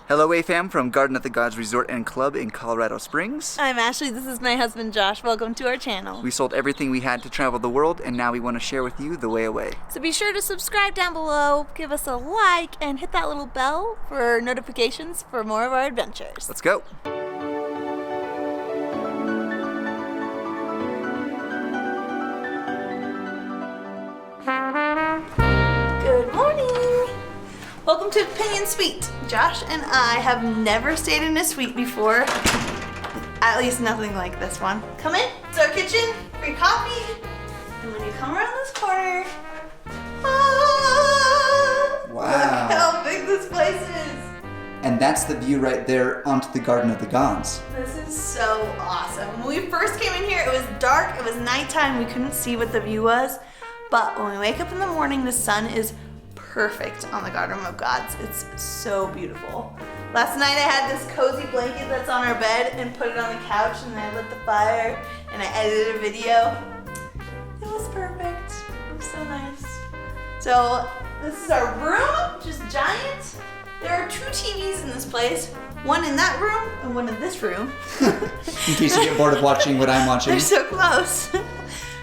Hello, AFAM from Garden of the Gods Resort and Club in Colorado Springs. I'm Ashley, this is my husband Josh. Welcome to our channel. We sold everything we had to travel the world, and now we want to share with you the way away. So be sure to subscribe down below, give us a like, and hit that little bell for notifications for more of our adventures. Let's go. Good morning. Welcome to Opinion Suite. Josh and I have never stayed in a suite before. At least nothing like this one. Come in, it's our kitchen, free coffee. And when you come around this corner, Wow. Look how big this place is. And that's the view right there onto the Garden of the Gods. This is so awesome. When we first came in here, it was dark, it was nighttime, we couldn't see what the view was. But when we wake up in the morning, the sun is perfect on the Garden of Gods. It's so beautiful. Last night I had this cozy blanket that's on our bed and put it on the couch, and then I lit the fire and I edited a video. It was perfect. It was so nice. So this is our room, just giant. There are 2 TVs in this place. One in that room and one in this room. In case you get bored of watching what I'm watching. They're so close.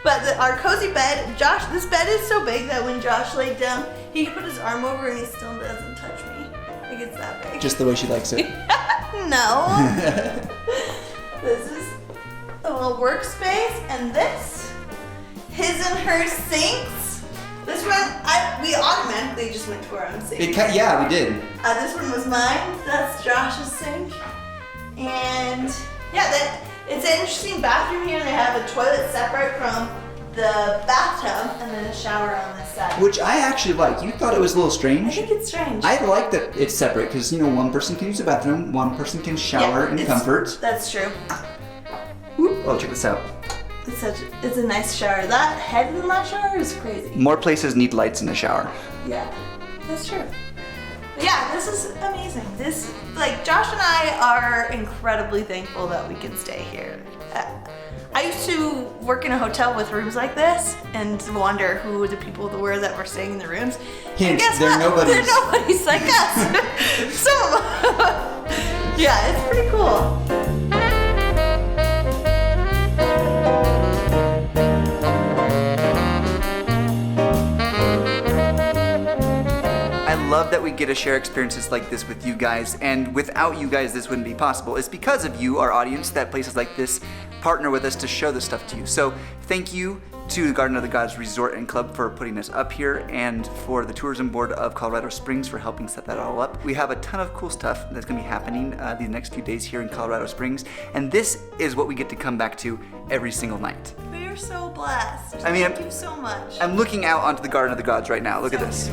But our cozy bed, Josh, this bed is so big that when Josh laid down, he could put his arm over and he still doesn't touch me. Like, it's that big. Just the way she likes it. No. This is a little workspace, and this, his and her sinks. This one, we automatically just went to our own sink. Yeah, we did. This one was mine. That's Josh's sink. And yeah, it's an interesting bathroom here. They have a toilet separate from the bathtub and then a shower on this side. Which I actually like. You thought it was a little strange. I think it's strange. I like that it's separate because, one person can use the bathroom, one person can shower in comfort. That's true. Whoop. Oh, check this out. It's a nice shower. That head in that shower is crazy. More places need lights in the shower. Yeah, that's true. But yeah, this is amazing. Josh and I are incredibly thankful that we can stay here. I used to work in a hotel with rooms like this and wonder who the people were that were staying in the rooms. Hint, and guess they're what? nobodies. They're nobodies like us. Yeah, it's pretty cool. I love that we get to share experiences like this with you guys, and without you guys this wouldn't be possible. It's because of you, our audience, that places like this partner with us to show this stuff to you. So thank you to the Garden of the Gods Resort and Club for putting us up here, and for the Tourism Board of Colorado Springs for helping set that all up. We have a ton of cool stuff that's going to be happening these next few days here in Colorado Springs, and this is what we get to come back to every single night. We are so blessed. I mean, thank you so much. I'm looking out onto the Garden of the Gods right now. Look at this.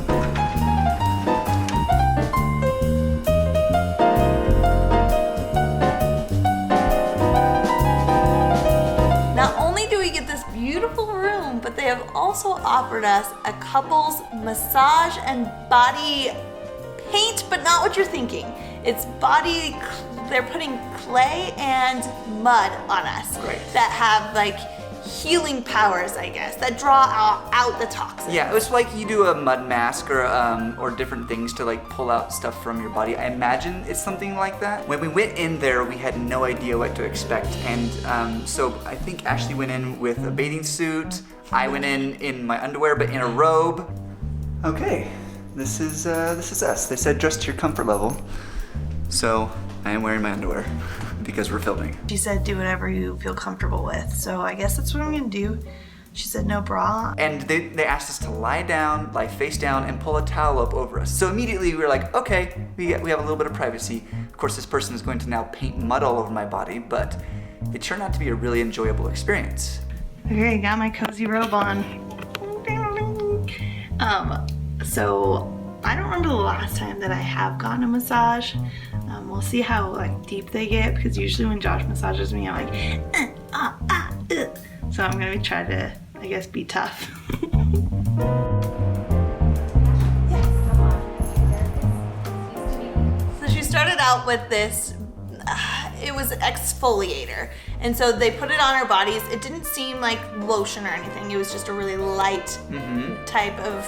Beautiful room, but they have also offered us a couples massage and body paint, but not what you're thinking. It's body, they're putting clay and mud on us. Great. That have healing powers, I guess, that draw out the toxins. Yeah, it's like you do a mud mask or different things to pull out stuff from your body. I imagine it's something like that. When we went in there, we had no idea what to expect, and so I think Ashley went in with a bathing suit. I went in my underwear, but in a robe. Okay, this is us. They said dress to your comfort level, so I am wearing my underwear. Because we're filming. She said do whatever you feel comfortable with, so I guess that's what I'm gonna do. She said no bra. And they asked us to lie down, lie face down, and pull a towel up over us. So immediately we were like, okay, we have a little bit of privacy. Of course, this person is going to now paint mud all over my body, but it turned out to be a really enjoyable experience. Okay, got my cozy robe on. So I don't remember the last time that I have gotten a massage. We'll see how deep they get, because usually when Josh massages me, I'm like, So I'm gonna try to, I guess, be tough. So she started out with this, it was exfoliator. And so they put it on our bodies. It didn't seem like lotion or anything. It was just a really light type of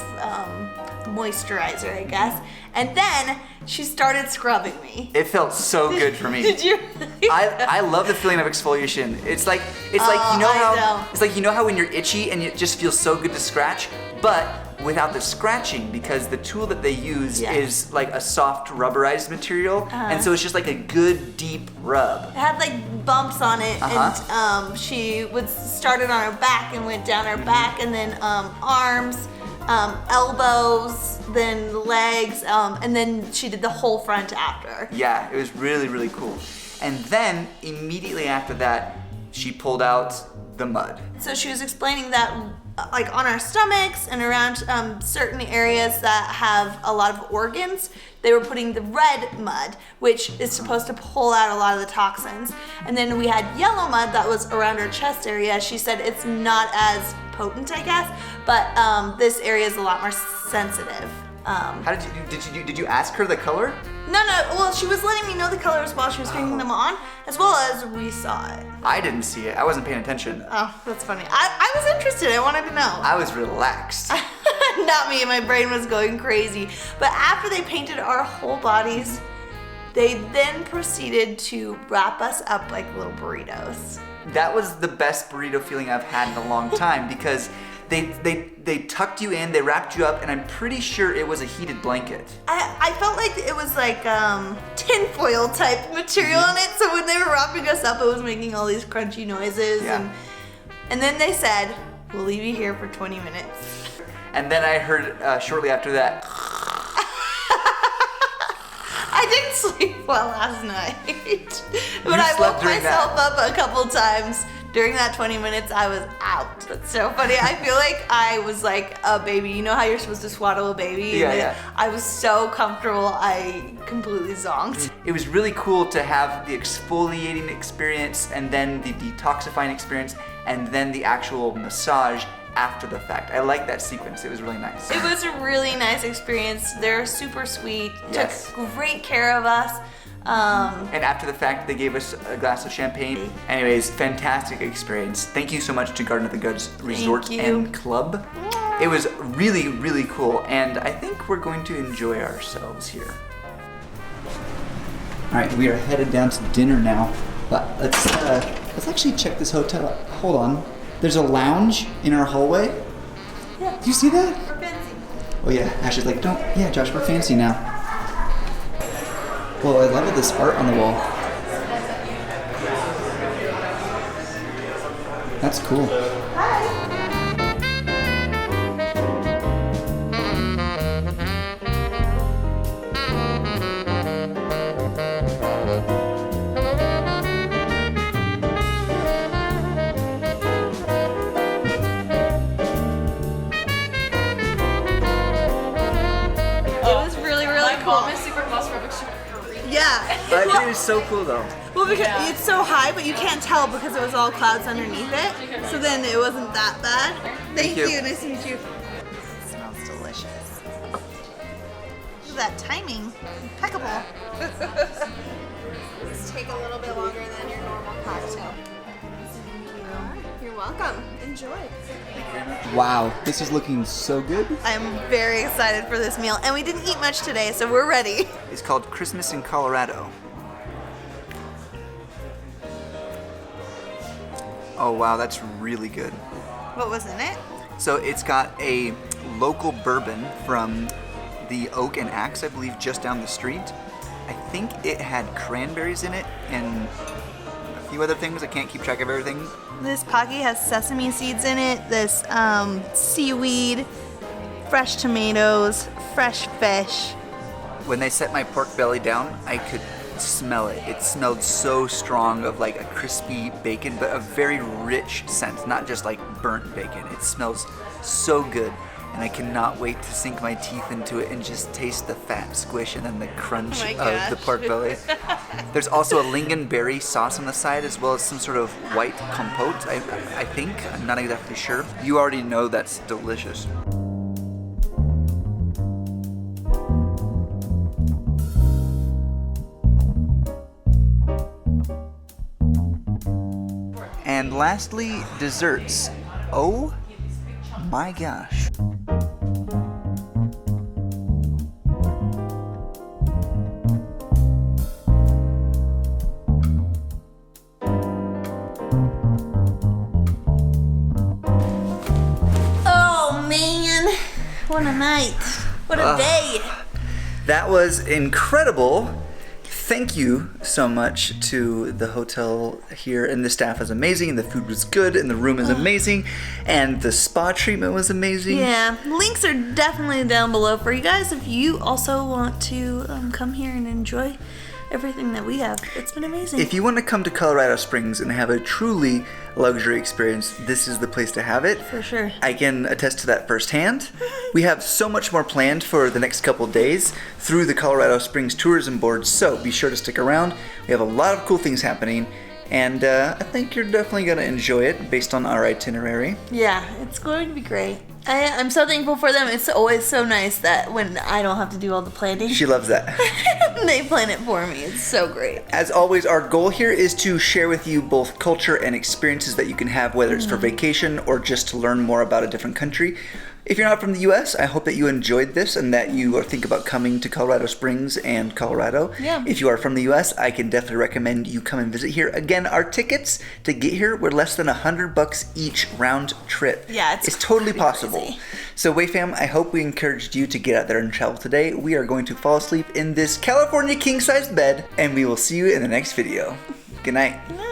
moisturizer, I guess. And then she started scrubbing me. It felt so good for me. Did you? I love the feeling of exfoliation. It's like you know I how know. it's like you know how when you're itchy and it just feels so good to scratch, but without the scratching, because the tool that they use is like a soft rubberized material, and so it's just like a good deep rub. It had like bumps on it, and she started on her back and went down her back, and then arms, elbows, then legs, and then she did the whole front after. Yeah, it was really, really cool. And then immediately after that, she pulled out the mud. So she was explaining that like on our stomachs and around certain areas that have a lot of organs, they were putting the red mud, which is supposed to pull out a lot of the toxins. And then we had yellow mud that was around her chest area. She said it's not as potent, I guess, but this area is a lot more sensitive. How did you ask her the color? No, well, she was letting me know the colors while she was putting them on, as well as we saw it. I didn't see it. I wasn't paying attention. Oh, that's funny. I was interested. I wanted to know. I was relaxed. Not me. My brain was going crazy. But after they painted our whole bodies, they then proceeded to wrap us up like little burritos. That was the best burrito feeling I've had in a long time, because they tucked you in, they wrapped you up, and I'm pretty sure it was a heated blanket. I felt like it was like tinfoil type material on it, so when they were wrapping us up, it was making all these crunchy noises. Yeah. And then they said, we'll leave you here for 20 minutes. And then I heard shortly after that, I didn't sleep well last night. But You I slept woke during myself that. up a couple times. During that 20 minutes, I was out. That's so funny. I feel like I was like a baby. You know how you're supposed to swaddle a baby? Yeah, And yeah. I was so comfortable, I completely zonked. it was really cool to have the exfoliating experience, and then the detoxifying experience, and then the actual massage after the fact. I like that sequence. It was really nice. It was a really nice experience. They're super sweet. Yes. Took great care of us. And after the fact, they gave us a glass of champagne. Anyways, fantastic experience. Thank you so much to Garden of the Goods Resort you. and Club. It was really, really cool, and I think we're going to enjoy ourselves here. All right, we are headed down to dinner now, but let's actually check this hotel out. Hold on. There's a lounge in our hallway. Yeah. Do you see that? We're fancy. Oh yeah, Ashley's like, don't. Yeah, Josh, we're fancy now. Well, I love all this art on the wall. That's cool. It was really, really cool. Mom is super claustrophobic. She breathes. Yeah. But it is so cool though. Well, because it's so high, but you can't tell because it was all clouds underneath it. So then it wasn't that bad. Thank you. you. Nice to meet you. It smells delicious. Look at that timing. Impeccable. These take a little bit longer than your normal cocktail. You're welcome. Enjoy. Wow, this is looking so good. I'm very excited for this meal. And we didn't eat much today, so we're ready. It's called Christmas in Colorado. Oh wow, that's really good. What was in it? So it's got a local bourbon from the Oak and Axe, I believe, just down the street. I think it had cranberries in it and a few other things. I can't keep track of everything. This Pocky has sesame seeds in it, this seaweed, fresh tomatoes, fresh fish. When they set my pork belly down, I could smell it. It smelled so strong of like a crispy bacon, but a very rich scent, not just like burnt bacon. It smells so good, and I cannot wait to sink my teeth into it and just taste the fat squish and then the crunch Oh my of the gosh. pork belly. There's also a lingonberry sauce on the side, as well as some sort of white compote, I think. I'm not exactly sure. You already know that's delicious. And lastly, desserts. Oh my gosh. a night. What a day. That was incredible. Thank you so much to the hotel here, and the staff is amazing, and the food was good, and the room is amazing, and the spa treatment was amazing. Yeah, links are definitely down below for you guys if you also want to come here and enjoy everything that we have. It's been amazing. If you want to come to Colorado Springs and have a truly luxury experience, this is the place to have it. For sure. I can attest to that firsthand. We have so much more planned for the next couple days through the Colorado Springs Tourism Board, so be sure to stick around. We have a lot of cool things happening, and I think you're definitely going to enjoy it based on our itinerary. Yeah, it's going to be great. I'm so thankful for them. It's always so nice that when I don't have to do all the planning, She loves that. they plan it for me. It's so great. As always, our goal here is to share with you both culture and experiences that you can have, whether it's for vacation or just to learn more about a different country. If you're not from the U.S., I hope that you enjoyed this and that you are think about coming to Colorado Springs and Colorado. Yeah. If you are from the U.S., I can definitely recommend you come and visit here. Again, our tickets to get here were less than $100 each round trip. Yeah, it's totally possible. crazy. So, WayFam, I hope we encouraged you to get out there and travel today. We are going to fall asleep in this California king-size bed, and we will see you in the next video. Good night. Good night.